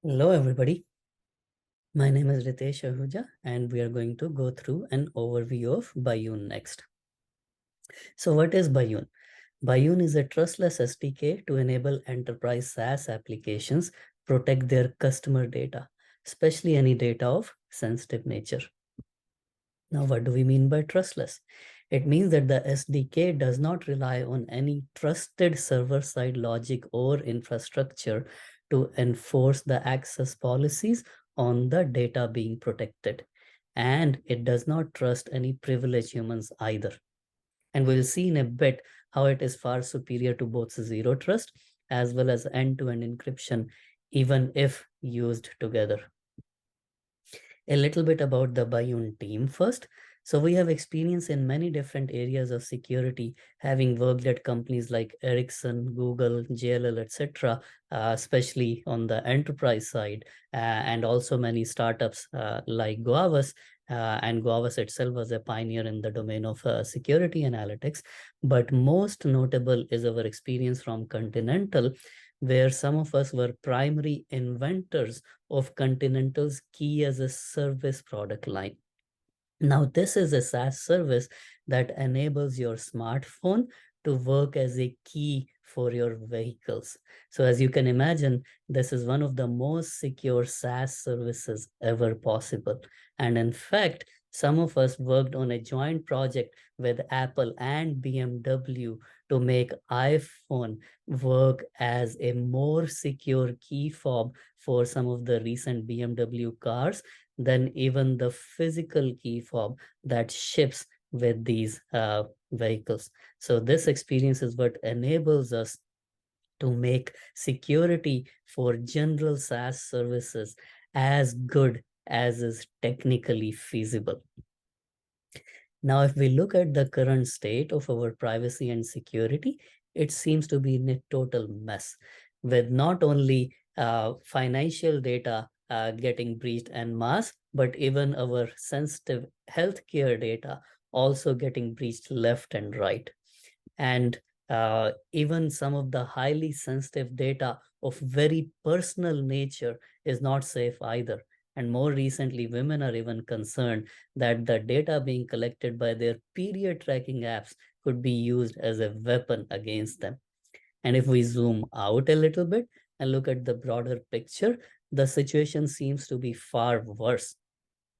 Hello, everybody. My name is Ritesh Ahuja, and we are going to go through an overview of Bayun next. So, what is Bayun? Bayun is a trustless SDK to enable enterprise SaaS applications protect their customer data, especially any data of sensitive nature. Now, what do we mean by trustless? It means that the SDK does not rely on any trusted server-side logic or infrastructure to enforce the access policies on the data being protected. And it does not trust any privileged humans either. And we'll see in a bit how it is far superior to both zero trust as well as end-to-end encryption, even if used together. A little bit about the Bayun team first. So we have experience in many different areas of security, having worked at companies like Ericsson, Google, JLL, etc., especially on the enterprise side, and also many startups like Guavas. And Guavas itself was a pioneer in the domain of security analytics. But most notable is our experience from Continental, where some of us were primary inventors of Continental's key as a service product line. Now, this is a SaaS service that enables your smartphone to work as a key for your vehicles. So as you can imagine, this is one of the most secure SaaS services ever possible. And in fact, some of us worked on a joint project with Apple and BMW to make iPhone work as a more secure key fob for some of the recent BMW cars than even the physical key fob that ships with these vehicles. So this experience is what enables us to make security for general SaaS services as good as is technically feasible. Now, if we look at the current state of our privacy and security, it seems to be in a total mess, with not only financial data getting breached en masse, but even our sensitive healthcare data also getting breached left and right. And even some of the highly sensitive data of very personal nature is not safe either. And more recently, women are even concerned that the data being collected by their period tracking apps could be used as a weapon against them. And if we zoom out a little bit and look at the broader picture, the situation seems to be far worse.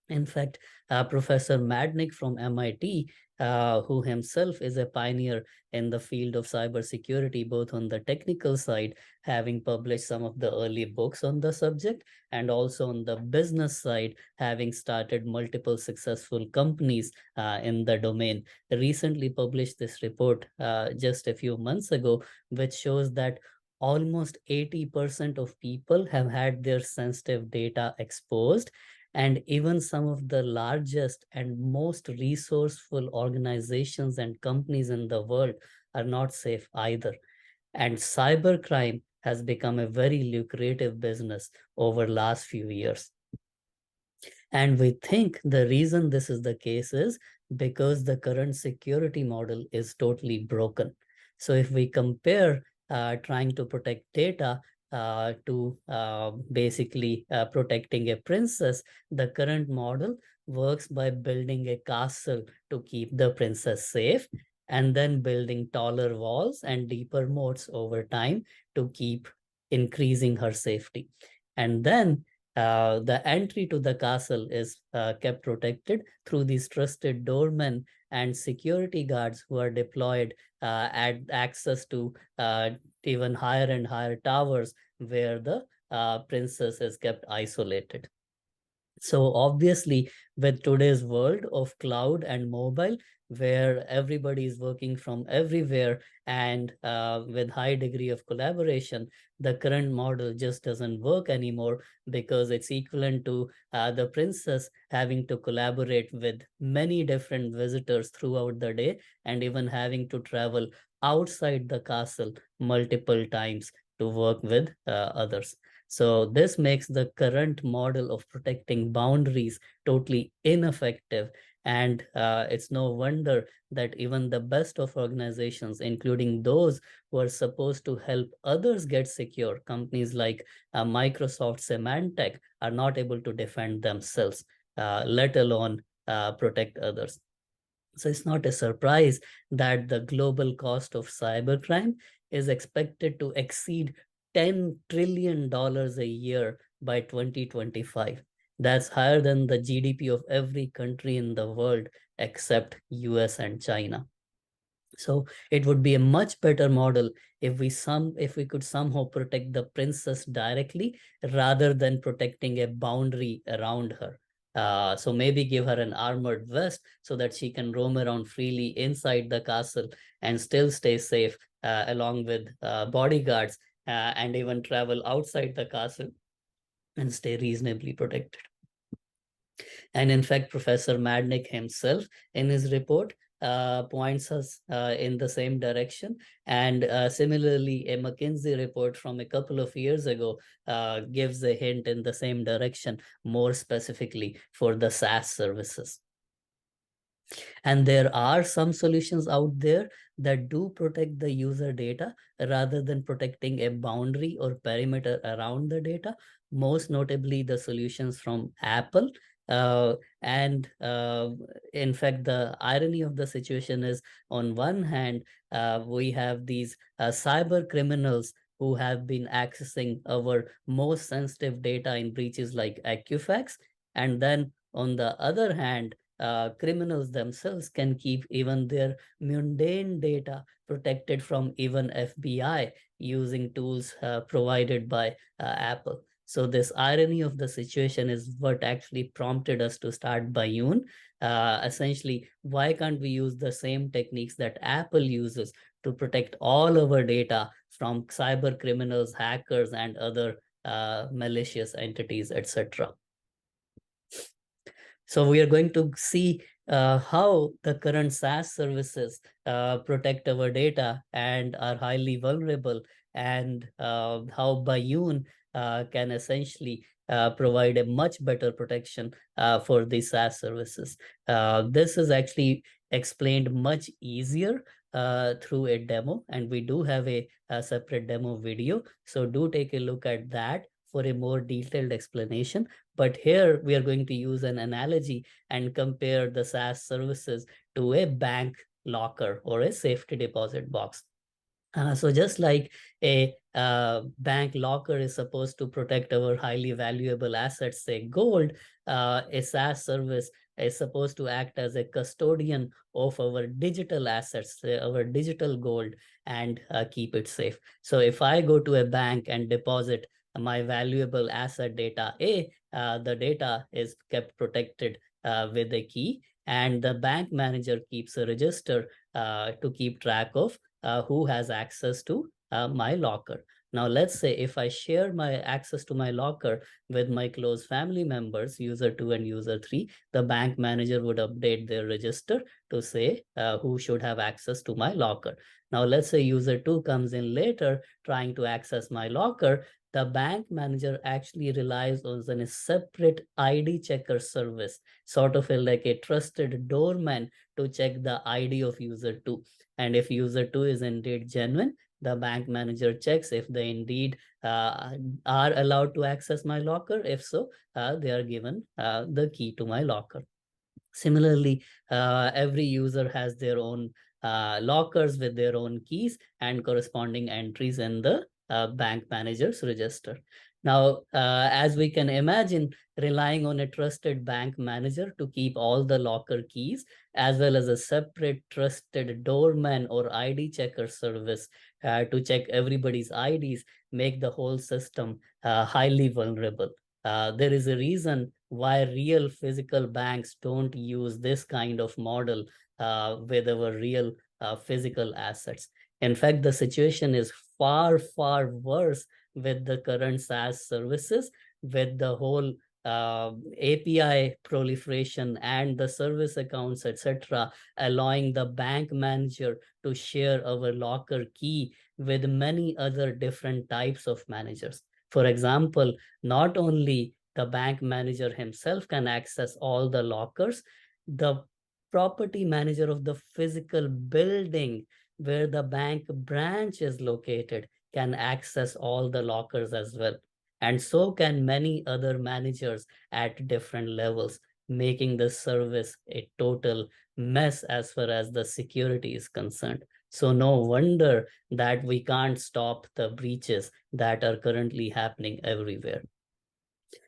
In fact, Professor Madnick from MIT, who himself is a pioneer in the field of cybersecurity, both on the technical side, having published some of the early books on the subject, and also on the business side, having started multiple successful companies in the domain, recently published this report just a few months ago, which shows that almost 80% of people have had their sensitive data exposed, and even some of the largest and most resourceful organizations and companies in the world are not safe either. And cybercrime has become a very lucrative business over last few years. And we think the reason this is the case is because the current security model is totally broken. So if we compare trying to protect data to basically protecting a princess, the current model works by building a castle to keep the princess safe, and then building taller walls and deeper moats over time to keep increasing her safety. And then the entry to the castle is kept protected through these trusted doormen and security guards who are deployed at access to even higher and higher towers where the princess is kept isolated. So obviously, with today's world of cloud and mobile, where everybody is working from everywhere and with high degree of collaboration, the current model just doesn't work anymore because it's equivalent to the princess having to collaborate with many different visitors throughout the day and even having to travel outside the castle multiple times to work with others. So this makes the current model of protecting boundaries totally ineffective. And it's no wonder that even the best of organizations, including those who are supposed to help others get secure, companies like Microsoft Symantec, are not able to defend themselves, let alone protect others. So it's not a surprise that the global cost of cybercrime is expected to exceed $10 trillion a year by 2025. That's higher than the GDP of every country in the world except US and China. So it would be a much better model if we could somehow protect the princess directly rather than protecting a boundary around her. So maybe give her an armored vest so that she can roam around freely inside the castle and still stay safe, along with bodyguards, and even travel outside the castle and stay reasonably protected. And in fact, Professor Madnick himself in his report points us in the same direction. And similarly, a McKinsey report from a couple of years ago gives a hint in the same direction, more specifically for the SaaS services. And there are some solutions out there that do protect the user data rather than protecting a boundary or perimeter around the data, most notably the solutions from Apple. And in fact, the irony of the situation is, on one hand, we have these cyber criminals who have been accessing our most sensitive data in breaches like Equifax. And then on the other hand, criminals themselves can keep even their mundane data protected from even FBI using tools provided by Apple. So this irony of the situation is what actually prompted us to start Bayun. Essentially, why can't we use the same techniques that Apple uses to protect all our data from cyber criminals, hackers, and other malicious entities, etc.? So we are going to see how the current SaaS services protect our data and are highly vulnerable, and how Bayun can essentially provide a much better protection for the SaaS services. This is actually explained much easier through a demo, and we do have a separate demo video. So do take a look at that for a more detailed explanation. But here we are going to use an analogy and compare the SaaS services to a bank locker or a safety deposit box. So just like a bank locker is supposed to protect our highly valuable assets, say gold, a SaaS service is supposed to act as a custodian of our digital assets, our digital gold, and keep it safe. So if I go to a bank and deposit my valuable asset data A, the data is kept protected with a key, and the bank manager keeps a register to keep track of who has access to my locker. Now, let's say if I share my access to my locker with my close family members, user 2 and user 3, the bank manager would update their register to say who should have access to my locker. Now, let's say user 2 comes in later trying to access my locker. The bank manager actually relies on a separate ID checker service, sort of like a trusted doorman to check the ID of user 2. And if user 2 is indeed genuine, the bank manager checks if they indeed are allowed to access my locker. If so, they are given the key to my locker. Similarly, every user has their own lockers with their own keys and corresponding entries in the bank manager's register. Now, as we can imagine, relying on a trusted bank manager to keep all the locker keys, as well as a separate trusted doorman or ID checker service to check everybody's IDs, make the whole system highly vulnerable. There is a reason why real physical banks don't use this kind of model with our real physical assets. In fact, the situation is far, far worse with the current SaaS services, with the whole API proliferation and the service accounts, etc., allowing the bank manager to share our locker key with many other different types of managers. For example, not only the bank manager himself can access all the lockers, the property manager of the physical building where the bank branch is located can access all the lockers as well. And so can many other managers at different levels, making the service a total mess as far as the security is concerned. So no wonder that we can't stop the breaches that are currently happening everywhere.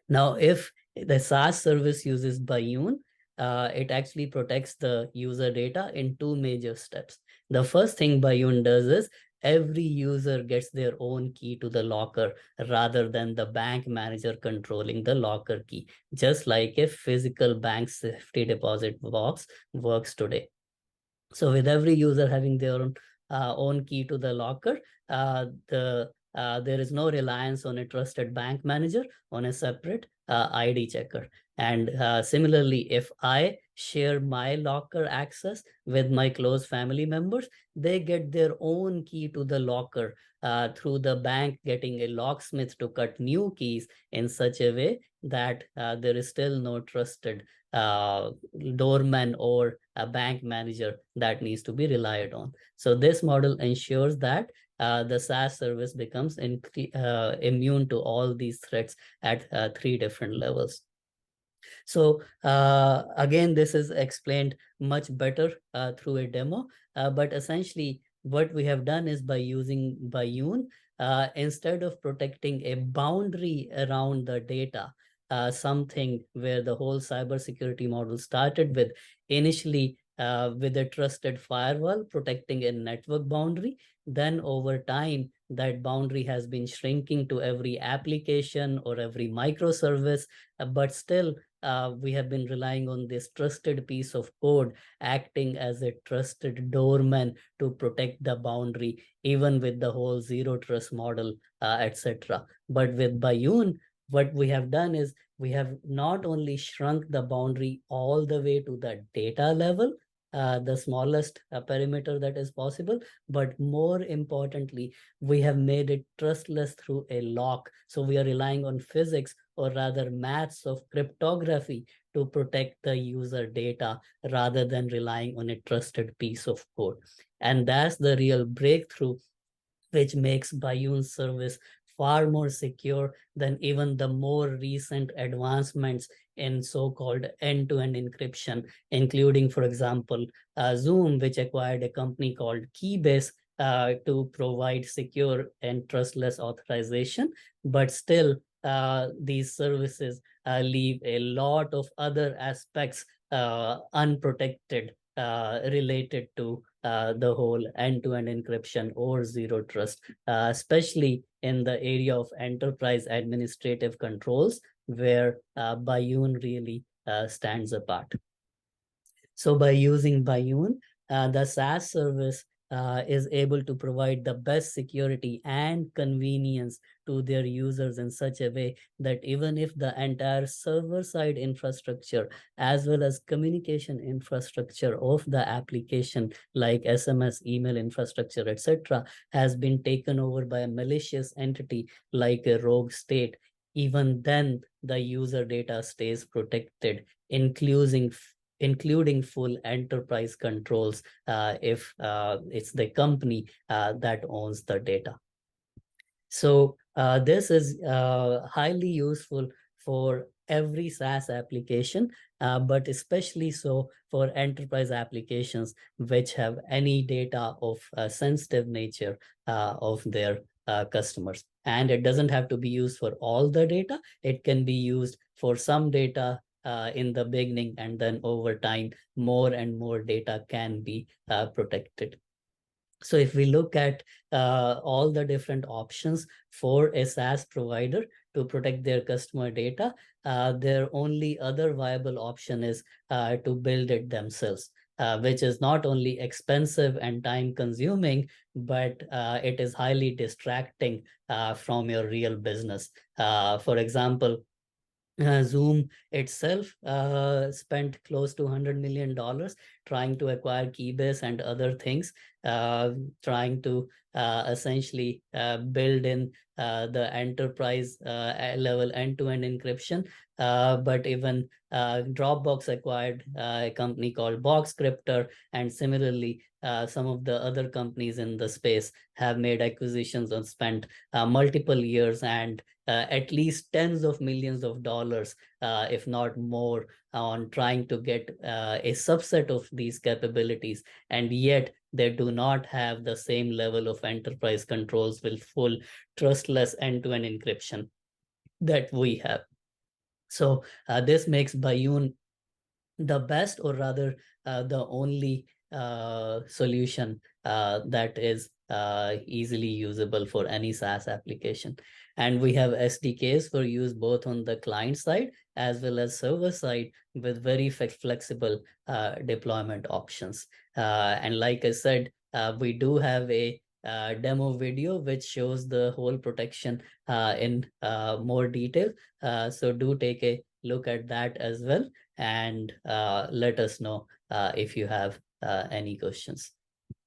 Now, if the SaaS service uses Bayun, it actually protects the user data in two major steps. The first thing Bayun does is every user gets their own key to the locker rather than the bank manager controlling the locker key, just like a physical bank safety deposit box works today. So with every user having their own key to the locker, there is no reliance on a trusted bank manager on a separate ID checker. And similarly, if I share my locker access with my close family members, they get their own key to the locker through the bank getting a locksmith to cut new keys in such a way that there is still no trusted doorman or a bank manager that needs to be relied on. So this model ensures that the SaaS service becomes immune to all these threats at three different levels. So again, this is explained much better through a demo, but essentially what we have done is by using Bayun, instead of protecting a boundary around the data, something where the whole cybersecurity model started with initially with a trusted firewall protecting a network boundary. Then over time, that boundary has been shrinking to every application or every microservice, but still we have been relying on this trusted piece of code acting as a trusted doorman to protect the boundary, even with the whole zero trust model, etc. But with Bayun, what we have done is we have not only shrunk the boundary all the way to the data level, the smallest perimeter that is possible, but more importantly, we have made it trustless through a lock. So we are relying on physics, or rather maths of cryptography, to protect the user data rather than relying on a trusted piece of code. And that's the real breakthrough which makes Bayun's service far more secure than even the more recent advancements in so-called end-to-end encryption, including, for example, Zoom, which acquired a company called Keybase to provide secure and trustless authorization. But still, these services leave a lot of other aspects unprotected related to the whole end-to-end encryption or zero trust, especially in the area of enterprise administrative controls, where Bayun really stands apart. So by using Bayun, the SaaS service is able to provide the best security and convenience to their users in such a way that even if the entire server-side infrastructure as well as communication infrastructure of the application like SMS, email infrastructure, etc., has been taken over by a malicious entity like a rogue state, even then the user data stays protected, including full enterprise controls if it's the company that owns the data. So this is highly useful for every SaaS application, but especially so for enterprise applications which have any data of a sensitive nature of their customers. And it doesn't have to be used for all the data. It can be used for some data in the beginning, and then over time, more and more data can be protected. So if we look at all the different options for a SaaS provider to protect their customer data, their only other viable option is to build it themselves, which is not only expensive and time consuming, but it is highly distracting from your real business. For example, Zoom itself spent close to $100 million trying to acquire Keybase and other things. trying to essentially build in the enterprise level end-to-end encryption. But even Dropbox acquired a company called Boxcryptor, and similarly, some of the other companies in the space have made acquisitions and spent multiple years and at least tens of millions of dollars, if not more, on trying to get a subset of these capabilities. And yet they do not have the same level of enterprise controls with full trustless end-to-end encryption that we have. So this makes Bayun the best, or rather the only solution that is easily usable for any SaaS application. And we have SDKs for use both on the client side as well as server side, with very flexible deployment options. And like I said, we do have a demo video which shows the whole protection in more detail. So do take a look at that as well, and let us know if you have any questions.